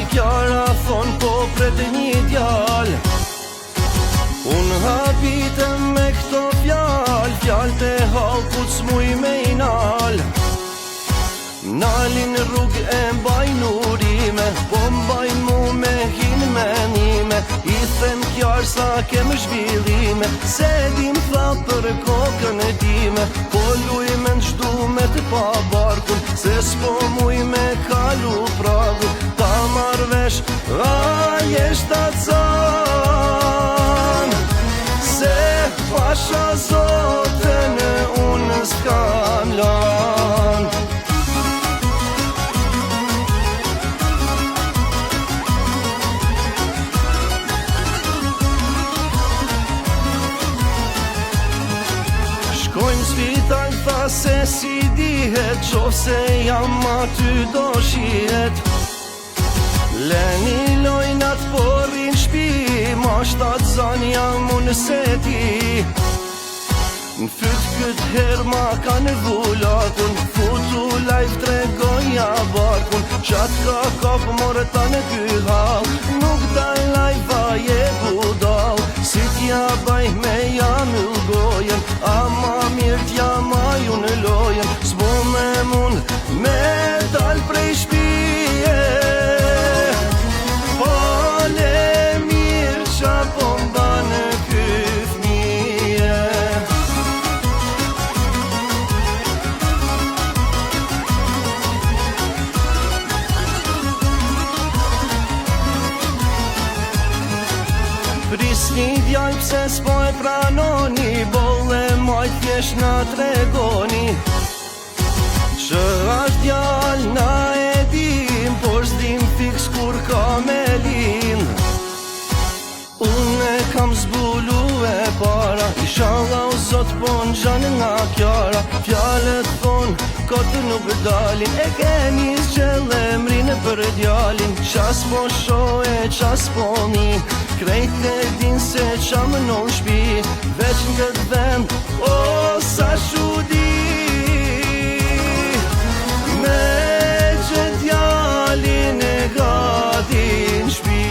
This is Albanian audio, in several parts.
Kjara thon po pret një djal. Unë habitem me këto fjall të halkut s'muj me i nal. Nalin rrug e mbajn urime, po mbajn mu me hin menime. I them kjar sa kem zhvillime, se dim tha për kokën e time. Po luj me nështu me të pa barkun, se s'po muj me kalu pragun. Ta marvesh, a jesht ta can, se pasha zotën unë s'kan lan. Shkojmë spital, tha se si dihet, qofse jam aty do shihet. Leni lojnat porin shpi, ma shtat zan jam unë se ti. N'fyt këtë her ma kanë vullatun, futu lajf tregoja barkun. Qat ka kap more ta në ky hall, nuk dal lajfa je budal. Si t'ja baj me jam gojen, ama mirë t'ja maju në lojen. S'bo me mund me dal prej shpije, pale mirë qa pomba në ky fmije. Prisni djall pse s'po e pranoni, bolle majt thjesht na tregoni. Që është djall na e dim, por s'dim fiks kur ka me lind. Unë e kam zbulu e para, inshallah o zot po n'gjan nga kjara. Fjallet thon, kotë nuk dalin, e keni zgjell emrin për djalin. Qas po sho e qas po mi, krejt e din se qa më non shpi. Veç në këtë vend, o sa shudi, me që djalin e gati n'shpi.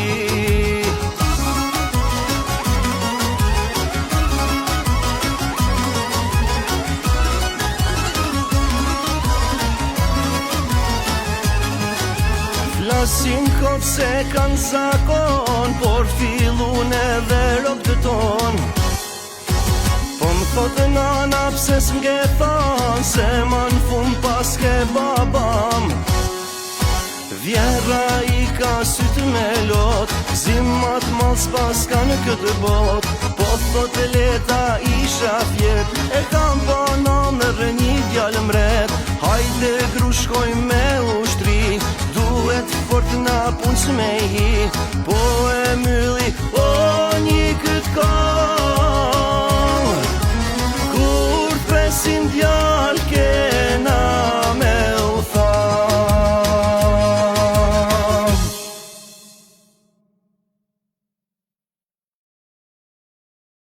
Flasin kot se kanë zakon, por fillun edhe rok të ton. Po më thotë nana pse s'mge thon, se ma n'fund pas ke babam. Vjera i ka sytë me lot, zimat mal s'pas ka në këtë bot. Po thotë leta isha fjet, e kam banon në rënjë djall mret. Hajde gru shkoj me ushtri, duhet fort na punës me hi. Po e mylli, o një këtë kong, kur t'presin djall